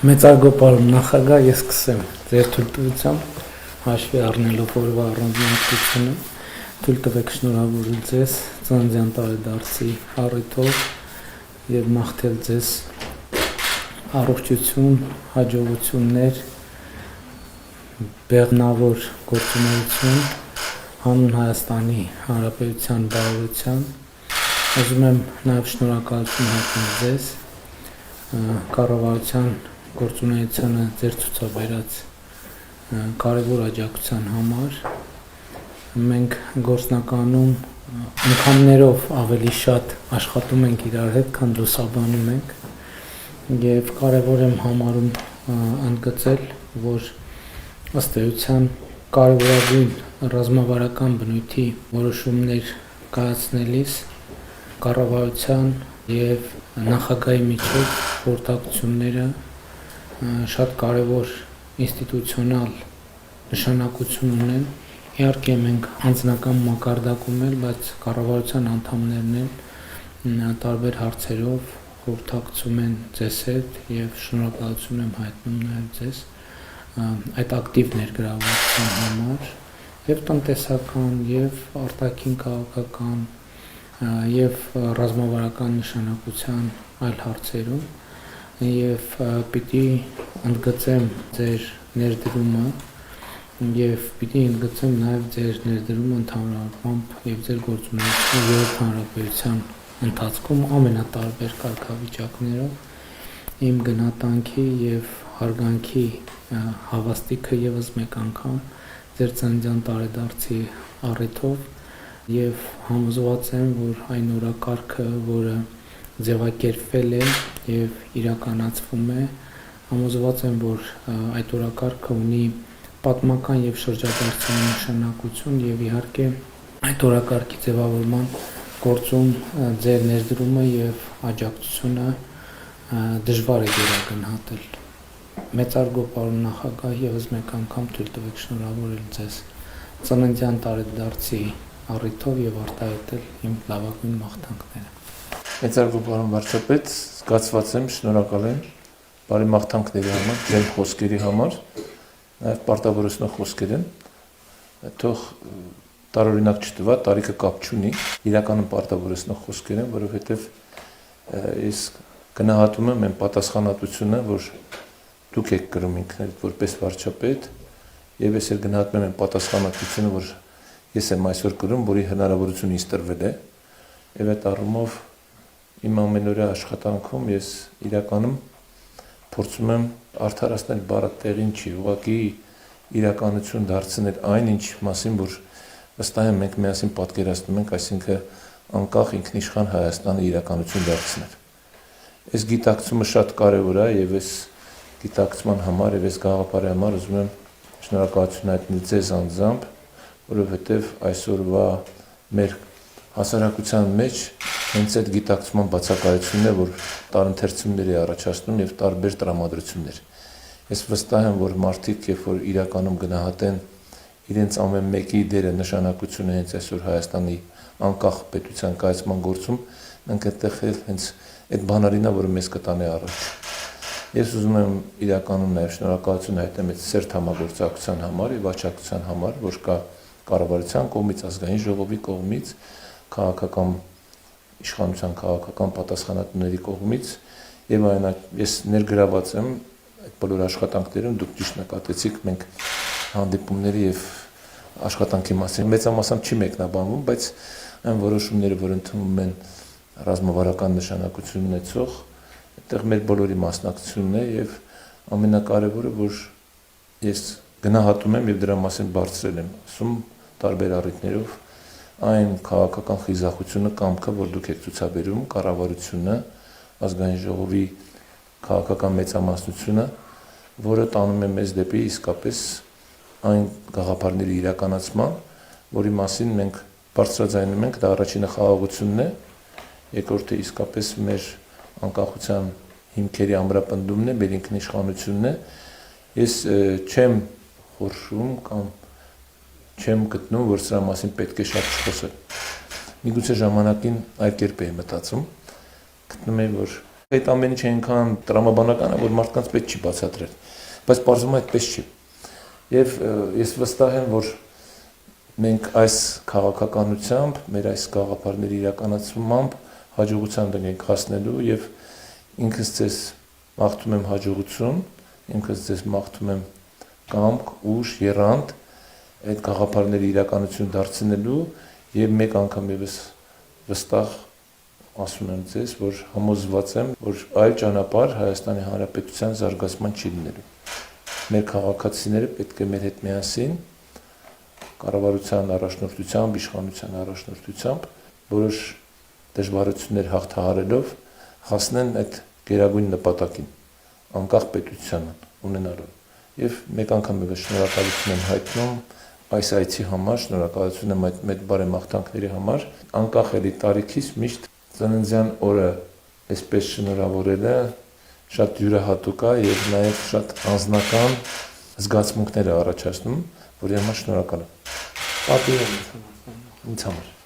Մեծարգո պարոն նախագահ, ես սկսեմ ձեր թույլտվությամբ հաշվի առնելով օրվա առանձնահատկությունը, թույլ տվեք շնորհավորել ձեզ ծննդյան տարեդարձի առիթով եւ մաղթել ձեզ առողջություն, հաջողություններ, բեղմնավոր գործունեություն, հանուն Հայաստանի Հանրապետության բարօրության։ Ուզում եմ նաեւ շնորհակալություն հայտնել ձեզ կառավարության գործունեությանը ձեր ցուցաբերած կարևոր աջակցության համար։ Մենք գործնականում անգամներով ավելի շատ աշխատում ենք իրար հետ, քան լուսաբանում ենք, եւ կարևոր եմ համարում ընդգծել, որ ըստ էության կարևորագույն ռազմավարական բնույթի որոշումներ կայացնելիս կառավարության եւ նախագահի միջեւ խորհրդակցությունները շատ կարևոր ինստիտուցիոնալ նշանակություն ունեն։ Իհարկե մենք անձնական մակարդակում էլ, բայց կառավարության անդամներն էլ տարբեր հարցերով խորհրդակցում են ձեզ հետ եւ շնորհակալություն եմ հայտնում նաեւ ձեզ այդ ակտիվ ներգրավվածության համար եւ տնտեսական եւ արտաքին քաղաքական եւ ռազմավարական նշանակության այլ հարցերում եւ պիտի ընդգծեմ ձեր ներդրումը եւ պիտի ընդգծեմ նաեւ ձեր ներդրումը ընդհանրությամբ եւ ձեր գործունեությունը Երրորդ հանրապետության ընթացքում ամենատարբեր կարգավիճակներով իմ գնահատանքի եւ հարգանքի հավաստիքը եւս մեկ անգամ ձեր ծննդյան տարեդարձի առիթով եւ համոզված եմ, որ այն օրակարգը, որը ձևակերպվել է եւ իրականացվում է, համոզված եմ, որ այդ օրակարգը ունի պատմական եւ շրջադարձային նշանակություն եւ իհարկե այդ օրակարգի ձևավորման գործում ձեր ներդրումը եւ աջակցությունը դժվար է գերագնահատել։ Մեծարգո պարոն նախագահ, եւս մեկ անգամ թույլ տվեք շնորհավորել ձեզ ծննդյան տարեդարձի առիթով եւ արտահայտել իմ լավագույն մաղթանքները։ Մեծարգո պարոն վարչապետ, զգացված եմ, շնորհակալ եմ բարի մաղթանքների համար, ձեր խոսքերի համար, նաեւ պարտավորեցնող խոսքեր են։ Թող տարօրինակ չտվա, տարիքը կապ չունի, իրականում պարտավորեցնող խոսքեր են, որովհետեւ ես գնահատում եմ այն պատասխանատվությունը, որ դուք եք կրում ինքներդ որպես վարչապետ, եւ ես էլ գնահատում եմ այն պատասխանատվությունը, որ ես եմ այսօր կրում, որի հնարավորություն ինձ տրվել է, եւ այդ առումով իմ ամենօրյա աշխատանքում ես իրականում փորձում եմ արդարացնել բառը տեղին չի, ուղղակի իրականություն դարձնել այն, ինչ մասին, որ վստահ եմ մենք միասին պատկերացնում ենք, այսինքն անկախ ինքնիշխան Հայաստանը իրականություն դարձնել։ Այս գիտակցումը շատ կարեւոր է եւ այս գիտակցման համար եւ այս գաղափարի համար ուզում եմ շնորհակալություն հայտնել ձեզ անձամբ, որովհետև այսօրվա մեր հասարակության մեջ հենց այդ գիտակցման բացակայությունն է, որ տարընթերցումներ է առաջացնում եւ տարբեր տրամադրություններ։ Ես վստահ եմ, որ մարդիկ, երբ որ իրականում գնահատեն իրենց ամեն մեկի դերը նշանակությունը հենց այսօր Հայաստանի անկախ պետության կայացման գործում, մենք այդտեղ հենց այդ բանալին է, որը մեզ կտանի առաջ։ Ես ուզում եմ իրականում նաեւ շնորհակալություն հայտնել այդ սերտ համագործակցության համար եւ աջակցության համար, որ կա կառավարության կողմից, ազգային ժողովի կողմից, քաղաքական իշխանության քաղաքական պատասխանատուների կողմից եւ այնակ ես ներգրաված եմ այդ բոլոր աշխատանքներում, դուք ճիշտ նկատեցիք, մենք հանդիպումների եւ աշխատանքի մասին մեծամասամբ չի մեկնաբանվում, բայց այն որոշումները, որ ընդունվում են ռազմավարական նշանակություն ունեցող, այդտեղ մեր բոլորի մասնակցությունն է եւ ամենակարևորը, որ ես գնահատում եմ եւ դրա մասին բարձրել եմ ասում տարբեր առիթներով այն քաղաքական խիզախությունը կամքը, որ դուք եք ցուցաբերում, կառավարությունը, ազգային ժողովի քաղաքական մեծամասնությունը, որը տանում է մեզ դեպի իսկապես այն գաղափարների իրականացման, որի մասին մենք բարձրաձայնում ենք, դա առաջինը խաղաղությունն է, երկրորդը իսկապես մեր անկախության հիմքերի ամրապնդումն է, մեր ինքնիշխանությունն է։ Ես չեմ խորշում կամ չեմ գտնում, որ սրա մասին պետք է շատ չխոսել։ Միգուցե ժամանակին այլ կերպ էի մտածում, գտնում եմ, որ Այդ ամեն ինչը այնքան տրամաբանական է, որ մարդկանց պետք չի բացատրել, բայց պարզվում է այդպես չի։ Եվ ես վստահ եմ, որ մենք այս քաղաքականությամբ, մեր այս գաղափարների իրականացմամբ հաջողության դնենք հասնելու եւ ինքս ձեզ մաղթում եմ հաջողություն, ինքս ձեզ մաղթում եմ կամք, ուժ, եռանդ այդ գաղափարների իրականություն դարձնելու եւ մեկ անգամ եւս վստահ ասում եմ ձեզ, որ համոզված եմ, որ այլ ճանապարհ Հայաստանի Հանրապետության զարգացման չի լինելու։ Մեր քաղաքացիները պետք է մեր հետ միասին կառավարության առաջնորդությամբ, իշխանության առաջնորդությամբ որոշ դժվարություններ հաղթահարելով հասնեն այդ գերագույն նպատակին, անկախ պետությանը ունենալու։ Եվ մեկ անգամ եւս շնորհակալություն եմ հայտնում այս այցի համար, շնորհակալություն եմ այդ մեծ բարեմաղթանքների համար, անկախ էլի տարիքից միշտ ծննդյան օրը այսպես շնորհավորելը շատ յուրահատուկ է եւ նաեւ շատ անձնական զգացմունքներ է առաջացնում, որի համար շնորհակալ եմ։ Պատիվ եմ ինձ համար։ Ինձ համար